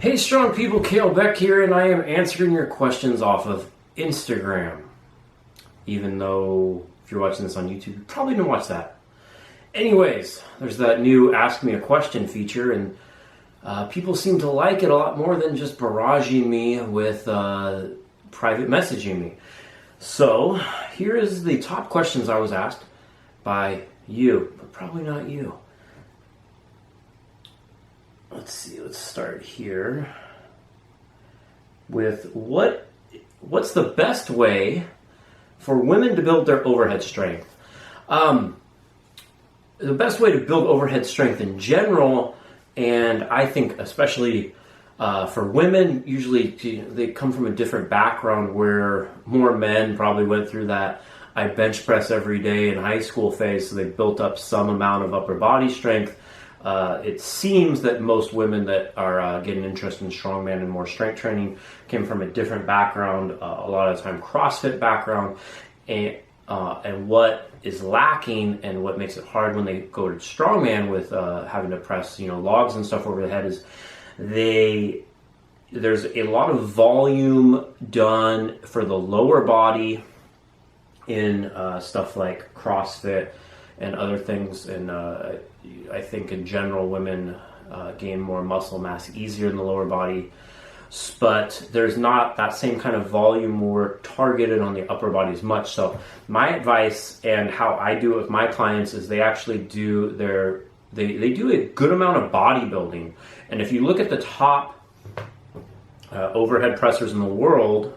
Hey strong people, Beck here, and I am answering your questions off of Instagram. Even though if you're watching this on YouTube, you probably didn't watch that. Anyways, there's that new Ask Me a Question feature, and people seem to like it a lot more than just barraging me with private messaging me. So here is the top questions I was asked by you, but probably not you. Let's see, let's start here with what's the best way for women to build their overhead strength? The best way to build overhead strength in general, and I think especially for women, usually they come from a different background where more men probably went through that I bench press every day in high school phase, so they built up some amount of upper body strength. It seems that most women that are getting interested in strongman and more strength training came from a different background, a lot of the time CrossFit background, and what is lacking and what makes it hard when they go to strongman with having to press logs and stuff over the head is there's a lot of volume done for the lower body in stuff like CrossFit and other things, and I think in general women gain more muscle mass easier in the lower body, but there's not that same kind of volume work targeted on the upper body as much. So my advice and how I do it with my clients is they actually do they do a good amount of bodybuilding. And if you look at the top overhead pressers in the world,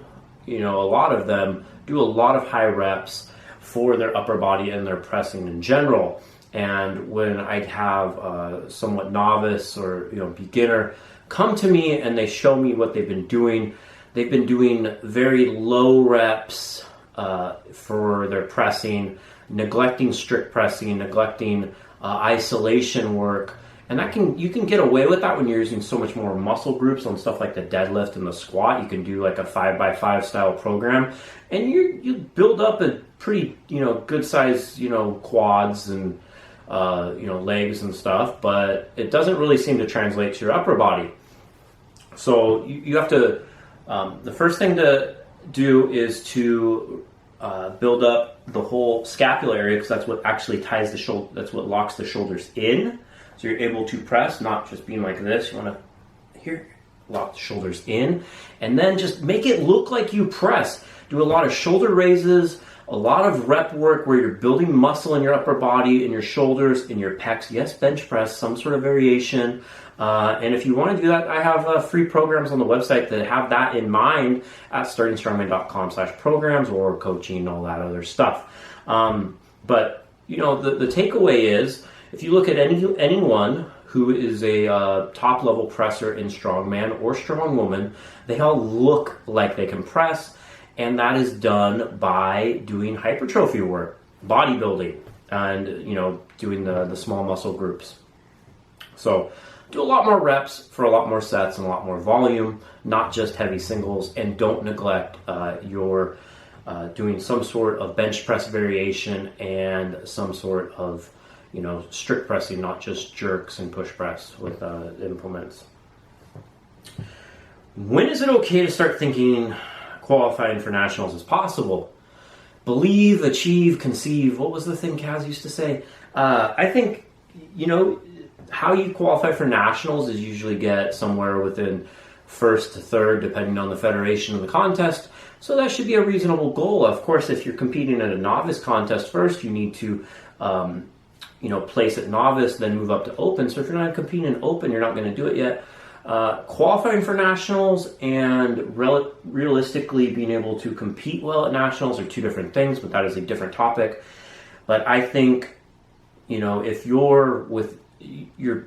a lot of them do a lot of high reps for their upper body and their pressing in general. And when I'd have somewhat novice or beginner come to me and they show me what they've been doing very low reps for their pressing, neglecting strict pressing, neglecting isolation work. And you can get away with that when you're using so much more muscle groups on stuff like the deadlift and the squat. You can do like a 5x5 style program, and you build up a pretty good size quads and legs and stuff, but it doesn't really seem to translate to your upper body. So you have to the first thing to do is to build up the whole scapular area, because that's what actually ties the shoulder. That's what locks the shoulders in. So you're able to press, not just being like this. You want to lock the shoulders in, and then just make it look like you press. Do a lot of shoulder raises, a lot of rep work where you're building muscle in your upper body, in your shoulders, in your pecs. Yes, bench press, some sort of variation. And if you want to do that, I have free programs on the website that have that in mind at startingstrongman.com/programs or coaching, all that other stuff. But the takeaway is, if you look at anyone who is a top level presser in strongman or strongwoman, they all look like they can press, and that is done by doing hypertrophy work, bodybuilding, and doing the small muscle groups. So do a lot more reps for a lot more sets and a lot more volume, not just heavy singles, and don't neglect your doing some sort of bench press variation and some sort of strict pressing, not just jerks and push press with implements. When is it okay to start thinking qualifying for nationals is possible? Believe, achieve, conceive. What was the thing Kaz used to say? I think, how you qualify for nationals is usually get somewhere within first to third, depending on the federation and the contest. So that should be a reasonable goal. Of course, if you're competing at a novice contest first, you need to place at novice, then move up to open. So if you're not competing in open, you're not going to do it yet. Qualifying for nationals and realistically being able to compete well at nationals are two different things, but that is a different topic. But I think, if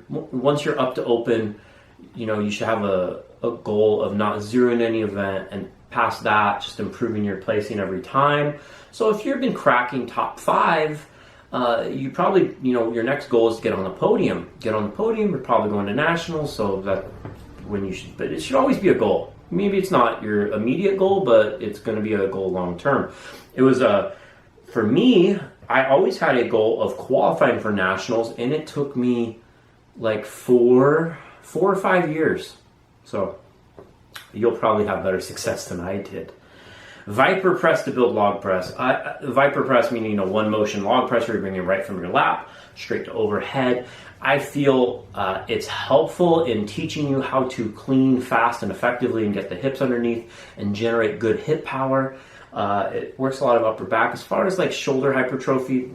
once you're up to open, you should have a goal of not zeroing any event, and past that, just improving your placing every time. So if you've been cracking top 5, you probably, your next goal is to get on the podium. Get on the podium, you're probably going to nationals, so that but it should always be a goal. Maybe it's not your immediate goal, but it's going to be a goal long term. It was, for me, I always had a goal of qualifying for nationals, and it took me like 4 or 5 years So you'll probably have better success than I did. Viper press to build log press. Viper press meaning a one motion log press where you're bringing it right from your lap straight to overhead. I feel it's helpful in teaching you how to clean fast and effectively and get the hips underneath and generate good hip power. It works a lot of upper back. As far as like shoulder hypertrophy,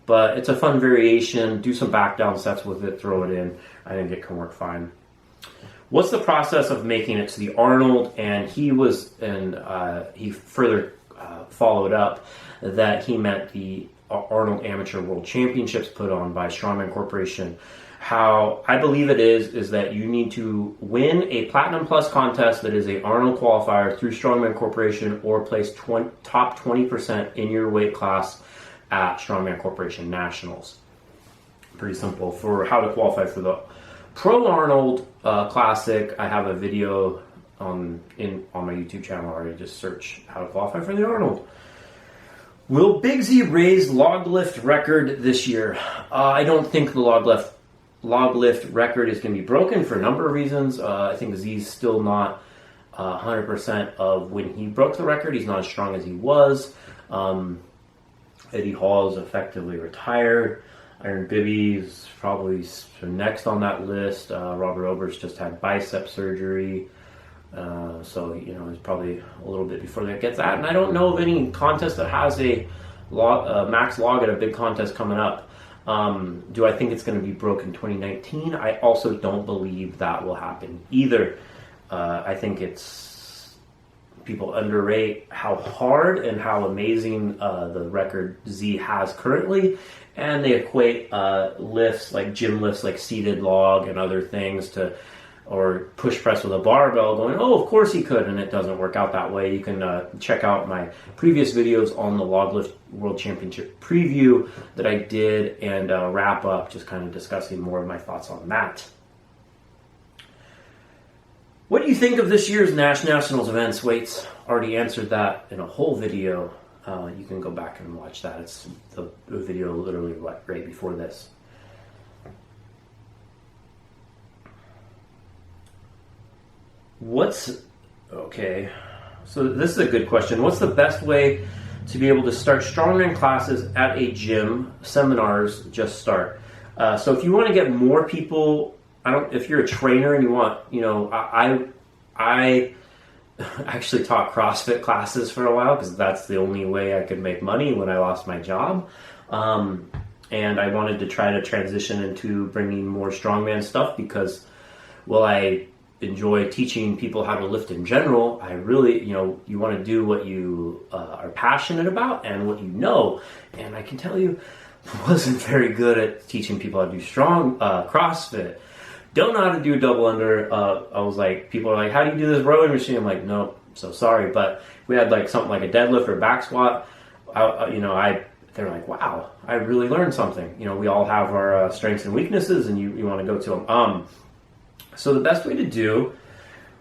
but it's a fun variation. Do some back down sets with it, throw it in. I think it can work fine. What's the process of making it to the Arnold? And he further followed up that he meant the Arnold Amateur World Championships put on by Strongman Corporation. How I believe it is that you need to win a Platinum Plus contest that is a Arnold qualifier through Strongman Corporation or place top 20% in your weight class at Strongman Corporation Nationals. Pretty simple. For how to qualify for the Pro Arnold Classic, I have a video on my YouTube channel already. Just search how to qualify for the Arnold. Will Big Z raise log lift record this year? I don't think the log lift record is going to be broken for a number of reasons. I think Z's still not 100% of when he broke the record. He's not as strong as he was. Eddie Hall is effectively retired. Iron Bibby's probably next on that list. Robert Oberst just had bicep surgery. So, it's probably a little bit before that gets that. And I don't know of any contest that has a max log at a big contest coming up. Do I think it's going to be broken in 2019? I also don't believe that will happen either. I think people underrate how hard and how amazing the record Z has currently. And they equate lifts, like gym lifts, like seated log and other things or push press with a barbell going, oh, of course he could, and it doesn't work out that way. You can check out my previous videos on the Log Lift World Championship preview that I did and wrap up just kind of discussing more of my thoughts on that. What do you think of this year's Nationals events? Weights, already answered that in a whole video. You can go back and watch that. It's the video literally right before this. Okay, so this is a good question. What's the best way to be able to start Strongman classes at a gym? Seminars just start. So if you want to get more people, if you're a trainer and you want, I actually taught CrossFit classes for a while because that's the only way I could make money when I lost my job. And I wanted to try to transition into bringing more strongman stuff because, I enjoy teaching people how to lift in general. I really, you want to do what you are passionate about and what you know. And I can tell you, I wasn't very good at teaching people how to do CrossFit. Don't know how to do a double under. I was like, people are like, how do you do this rowing machine? I'm like, no, so sorry. But we had like something like a deadlift or back squat. They're like, wow, I really learned something. We all have our strengths and weaknesses, and you want to go to them. So the best way to do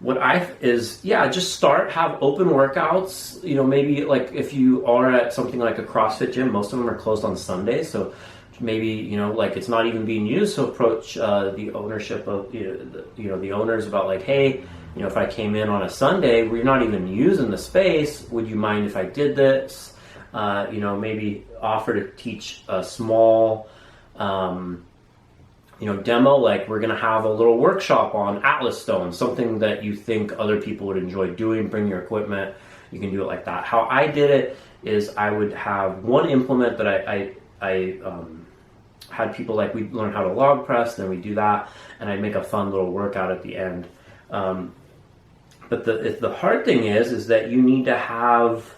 just start, have open workouts. Maybe like if you are at something like a CrossFit gym, most of them are closed on Sundays. So maybe, like it's not even being used. So approach the ownership of, the owners about like, hey, if I came in on a Sunday where you're not even using the space, would you mind if I did this? Maybe offer to teach a small, demo, like we're going to have a little workshop on Atlas Stone, something that you think other people would enjoy doing, bring your equipment, you can do it like that. How I did it is I would have one implement that I had people like, we learn how to log press, then we do that, and I'd make a fun little workout at the end. But the hard thing is that you need to have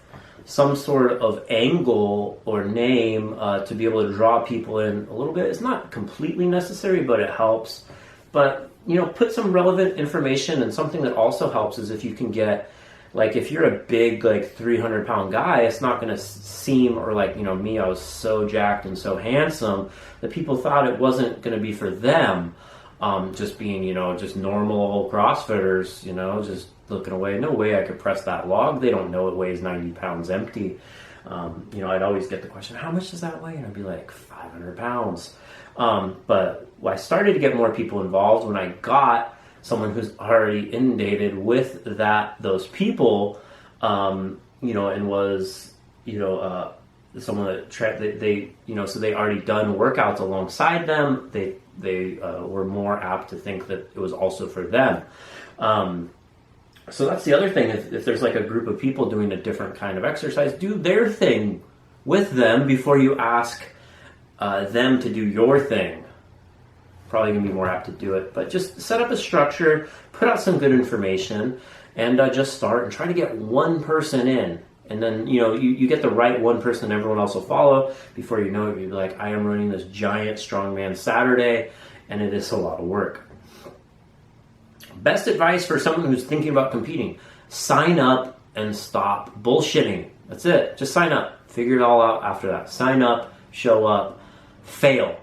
some sort of angle or name to be able to draw people in a little bit. It's not completely necessary, but it helps. But, put some relevant information, and something that also helps is if you can get, like if you're a big, like 300-pound guy, it's not going to seem, or like, me, I was so jacked and so handsome that people thought it wasn't going to be for them. Just being, just normal CrossFitters, just looking away. No way I could press that log. They don't know it weighs 90 pounds empty. I'd always get the question, how much does that weigh? And I'd be like, 500 pounds. But I started to get more people involved when I got someone who's already inundated with those people, you know, and was, you know, someone that they you know, so they already done workouts alongside them. They were more apt to think that it was also for them. So that's the other thing. If there's like a group of people doing a different kind of exercise, do their thing with them before you ask them to do your thing. Probably gonna be more apt to do it, but just set up a structure, put out some good information, and just start and try to get one person in. And then, you know, you get the right one person, everyone else will follow. Before you know it, you'll be like, I am running this giant Strongman Saturday, and it is a lot of work. Best advice for someone who's thinking about competing: sign up and stop bullshitting. That's it. Just sign up. Figure it all out after that. Sign up, show up, fail.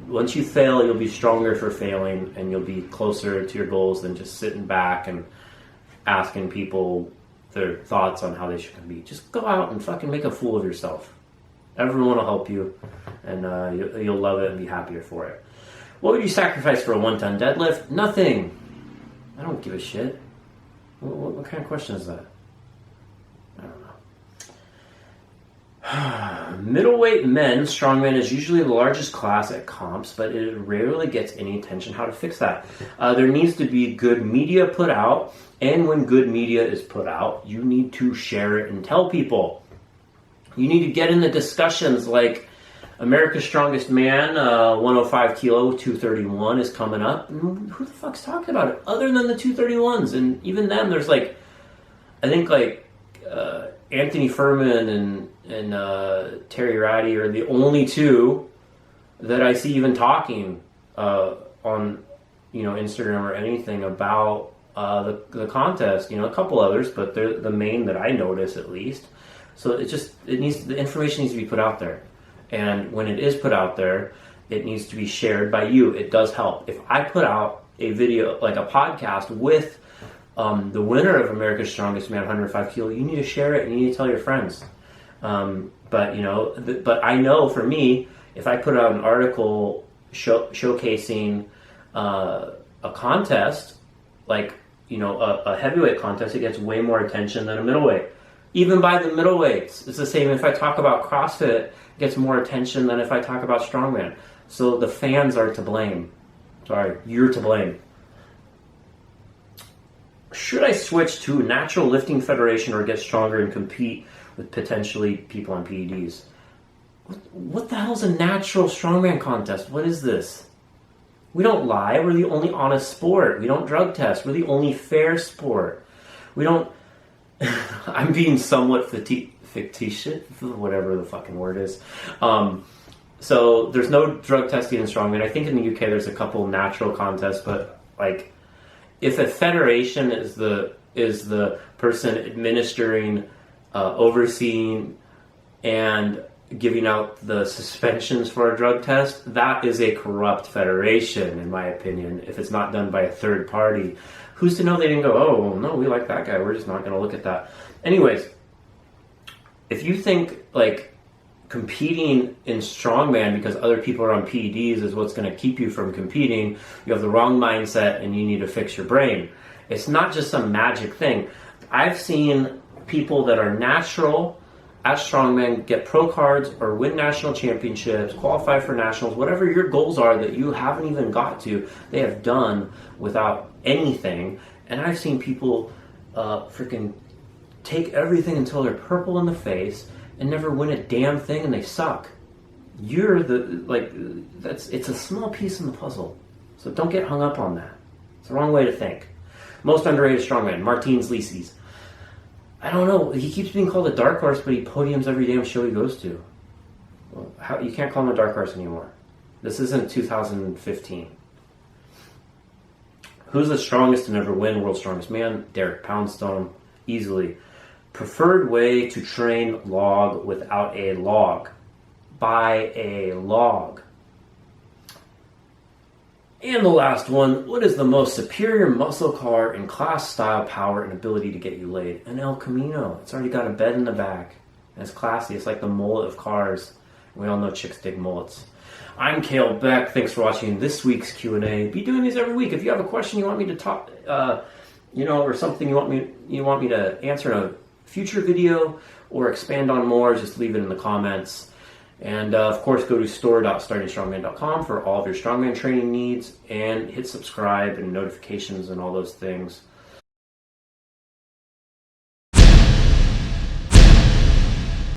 Once you fail, you'll be stronger for failing, and you'll be closer to your goals than just sitting back and asking people their thoughts on how they should compete. Just go out and fucking make a fool of yourself. Everyone will help you, and you'll love it and be happier for it. What would you sacrifice for a 1-ton deadlift? Nothing. I don't give a shit. What kind of question is that? I don't know. Middleweight men strongman is usually the largest class at comps, but it rarely gets any attention. How to fix that? There needs to be good media put out, and when good media is put out, you need to share it and tell people. You need to get in the discussions like America's Strongest Man, 105 kilo, 231 is coming up. And who the fuck's talking about it other than the 231s? And even then, there's like, I think like Anthony Furman and Terry Ratty are the only two that I see even talking on, you know, Instagram or anything about the contest. You know, a couple others, but they're the main that I notice at least. So the information needs to be put out there. And when it is put out there, it needs to be shared by you. It does help. If I put out a video, like a podcast with the winner of America's Strongest Man, 105 kilo, you need to share it and you need to tell your friends. But you know, but I know for me, if I put out an article showcasing a contest, like, you know, a heavyweight contest, it gets way more attention than a middleweight. Even by the middleweights, it's the same. If I talk about CrossFit, it gets more attention than if I talk about strongman. So the fans are to blame. Sorry, you're to blame. Should I switch to Natural Lifting Federation or get stronger and compete with potentially people on PEDs? What the hell's a natural strongman contest? What is this? We don't lie. We're the only honest sport. We don't drug test. We're the only fair sport. We don't... I'm being somewhat fictitious, whatever the fucking word is. So there's no drug testing in strongman. I think in the UK there's a couple natural contests, but like if a federation is the person administering, overseeing, and giving out the suspensions for a drug test, that is a corrupt federation, in my opinion, if it's not done by a third party. Who's to know they didn't go, oh, well, no, we like that guy, we're just not going to look at that. Anyways, if you think, like, competing in strongman because other people are on PEDs is what's going to keep you from competing, you have the wrong mindset and you need to fix your brain. It's not just some magic thing. I've seen people that are natural at strongman get pro cards or win national championships, qualify for nationals, whatever your goals are that you haven't even got to, they have done without anything. And I've seen people freaking take everything until they're purple in the face and never win a damn thing, and they suck. It's a small piece in the puzzle. So don't get hung up on that. It's the wrong way to think. Most underrated strongman, Martins Licis. I don't know. He keeps being called a dark horse, but he podiums every damn show he goes to. Well, you can't call him a dark horse anymore. This isn't 2015. Who's the strongest to never win World's Strongest Man? Derek Poundstone, easily. Preferred way to train log without a log. Buy a log. And the last one, what is the most superior muscle car in class, style, power, and ability to get you laid? An El Camino. It's already got a bed in the back. And it's classy. It's like the mullet of cars. We all know chicks dig mullets. I'm Kalle Beck. Thanks for watching this week's Q&A. Be doing these every week. If you have a question you want me to talk, or something you want me to answer in a future video or expand on more, just leave it in the comments. And of course, go to store.startingstrongman.com for all of your strongman training needs, and hit subscribe and notifications and all those things.